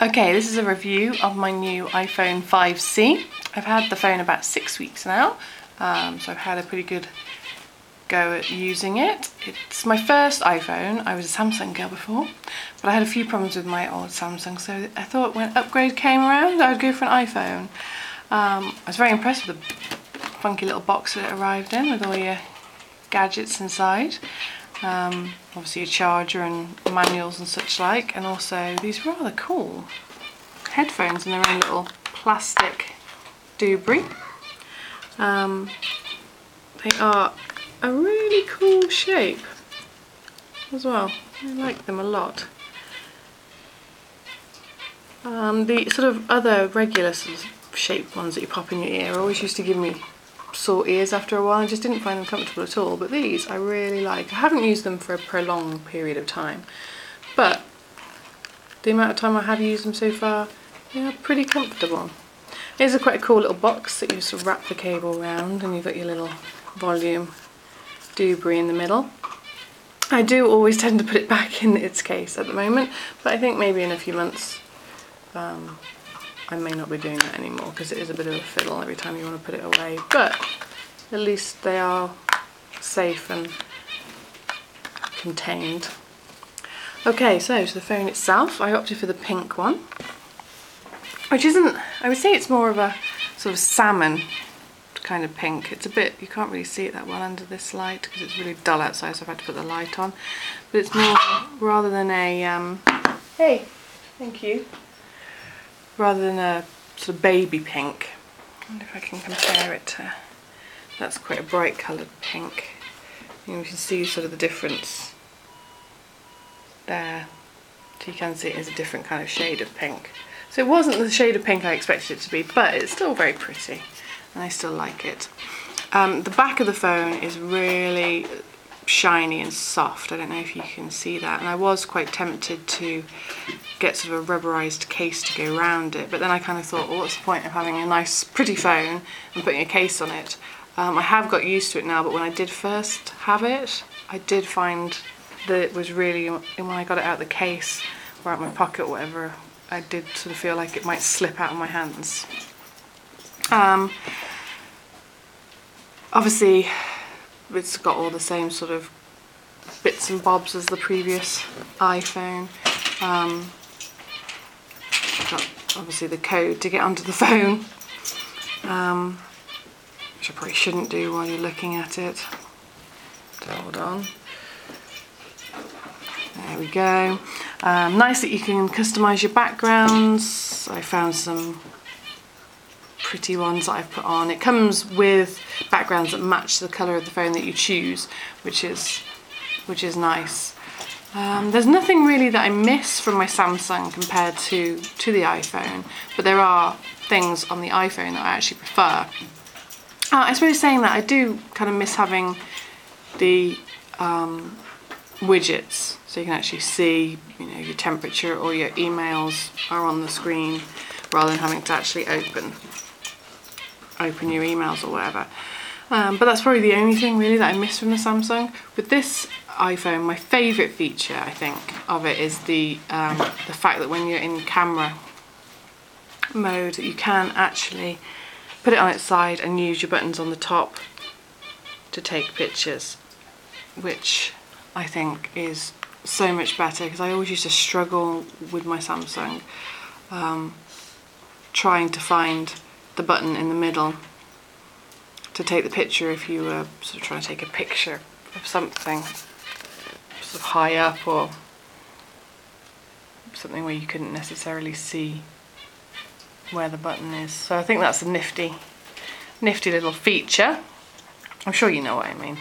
Okay, this is a review of my new iPhone 5C. I've had the phone about 6 weeks now, so I've had a pretty good go at using it. It's my first iPhone. I was a Samsung girl before, but I had a few problems with my old Samsung, so I thought when upgrade came around I would go for an iPhone. I was very impressed with the funky little box that it arrived in with all your gadgets inside. Obviously a charger and manuals and such like, and also these rather cool headphones in their own little plastic doobry. They are a really cool shape as well. I like them a lot. The sort of other regular sort of shaped ones that you pop in your ear always used to give me sore ears after a while. I just didn't find them comfortable at all, but these I really like. I haven't used them for a prolonged period of time, but the amount of time I have used them so far, they are pretty comfortable. It is quite a cool little box that you sort of wrap the cable around, and you've got your little volume doobry in the middle. I do always tend to put it back in its case at the moment, but I think maybe in a few months I may not be doing that anymore, because it is a bit of a fiddle every time you want to put it away, but at least they are safe and contained. Okay, so to the phone itself, I opted for the pink one, which isn't, I would say it's more of a sort of salmon kind of pink. It's a bit, you can't really see it that well under this light because it's really dull outside, so I've had to put the light on, but it's more, rather than a, hey, thank you. Rather than a sort of baby pink. I wonder if I can compare it to, that's quite a bright coloured pink. You can see sort of the difference there. So you can see it is a different kind of shade of pink. So it wasn't the shade of pink I expected it to be, but it's still very pretty and I still like it. The back of the phone is really shiny and soft. I don't know if you can see that, and I was quite tempted to get sort of a rubberized case to go around it, but then I kind of thought, well, what's the point of having a nice pretty phone and putting a case on it? I have got used to it now, but when I did first have it, I did find that it was really, when I got it out of the case or out of my pocket or whatever, I did sort of feel like it might slip out of my hands. Obviously it's got all the same sort of bits and bobs as the previous iPhone. I've got obviously the code to get onto the phone, which I probably shouldn't do while you're looking at it. So hold on. There we go. Nice that you can customise your backgrounds. I found some pretty ones that I've put on. It comes with backgrounds that match the colour of the phone that you choose, which is nice. There's nothing really that I miss from my Samsung compared to the iPhone, but there are things on the iPhone that I actually prefer. I suppose saying that, I do kind of miss having the widgets, so you can actually see, you know, your temperature or your emails are on the screen rather than having to actually open your emails or whatever. But that's probably the only thing really that I miss from the Samsung. With this iPhone, my favourite feature, I think, of it is the fact that when you're in camera mode, that you can actually put it on its side and use your buttons on the top to take pictures, which I think is so much better, because I always used to struggle with my Samsung trying to find the button in the middle to take the picture if you were sort of trying to take a picture of something sort of high up or something where you couldn't necessarily see where the button is. So I think that's a nifty little feature. I'm sure you know what I mean.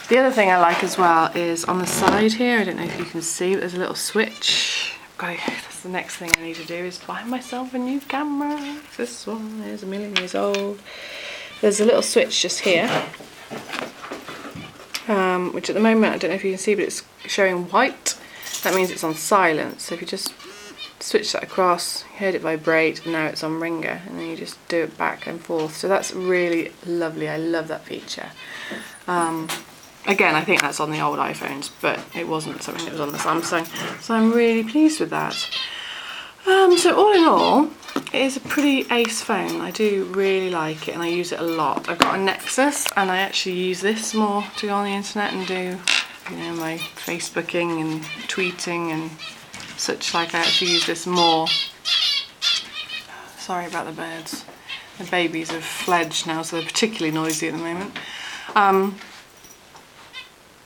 The other thing I like as well is on the side here, I don't know if you can see, but there's a little switch. That's the next thing I need to do, is buy myself a new camera. This one is a million years old. There's a little switch just here, which at the moment, I don't know if you can see, but it's showing white. That means it's on silent. So if you just switch that across, you heard it vibrate, and now it's on ringer, and then you just do it back and forth. So that's really lovely. I love that feature. Again, I think that's on the old iPhones, but it wasn't something that was on the Samsung, so I'm really pleased with that. So all in all, it is a pretty ace phone. I do really like it and I use it a lot. I've got a Nexus and I actually use this more to go on the internet and do, you know, my Facebooking and tweeting and such like. I actually use this more. Sorry about the birds. The babies have fledged now, so they're particularly noisy at the moment.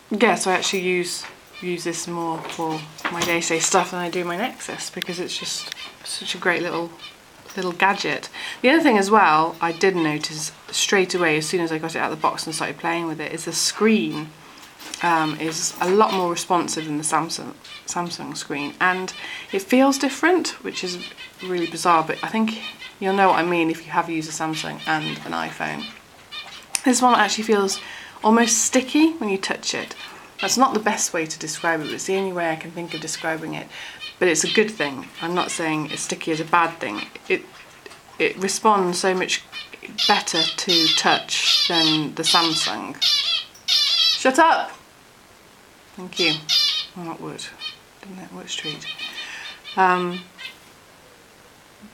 Yeah, so I actually use this more for my day-to-day stuff than I do my Nexus, because it's just such a great little gadget. The other thing as well I did notice straight away as soon as I got it out of the box and started playing with it is the screen is a lot more responsive than the Samsung screen, and it feels different, which is really bizarre, but I think you'll know what I mean if you have used a Samsung and an iPhone. This one actually feels almost sticky when you touch it. That's not the best way to describe it, but it's the only way I can think of describing it. But it's a good thing. I'm not saying it's sticky is a bad thing. It responds so much better to touch than the Samsung. Shut up! Thank you. Oh, that would. Didn't it? What street?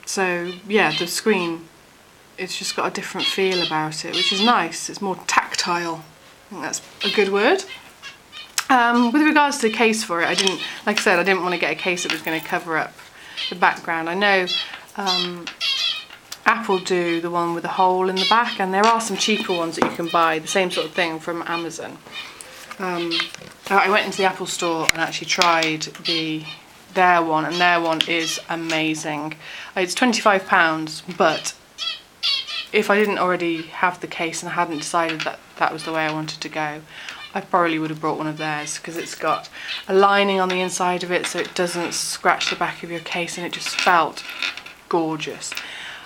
So yeah, the screen, it's just got a different feel about it, which is nice. It's more tactile. I think that's a good word. With regards to the case for it, like I said, I didn't want to get a case that was going to cover up the background. I know Apple do the one with a hole in the back, and there are some cheaper ones that you can buy, the same sort of thing from Amazon. I went into the Apple store and actually tried their one, and their one is amazing. It's £25, but if I didn't already have the case and I hadn't decided that that was the way I wanted to go, I probably would have brought one of theirs, because it's got a lining on the inside of it so it doesn't scratch the back of your case, and it just felt gorgeous.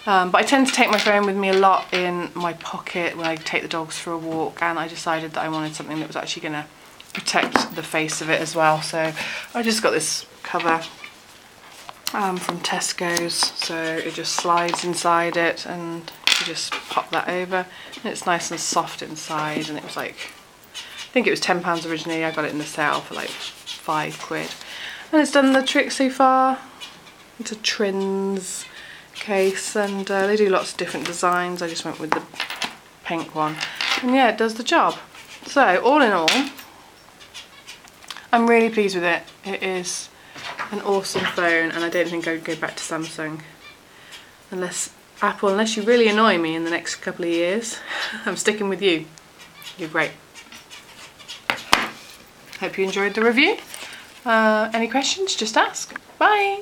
But I tend to take my phone with me a lot in my pocket when I take the dogs for a walk, and I decided that I wanted something that was actually going to protect the face of it as well. So I just got this cover from Tesco's, so it just slides inside it and you just pop that over, and it's nice and soft inside, and it was like, I think it was £10 originally. I got it in the sale for like £5, and it's done the trick so far. It's a Trins case, and they do lots of different designs. I just went with the pink one, and yeah, it does the job. So all in all, I'm really pleased with it. It is an awesome phone, and I don't think I would go back to Samsung unless you really annoy me in the next couple of years. I'm sticking with you. You're great. Hope you enjoyed the review. Any questions, just ask. Bye.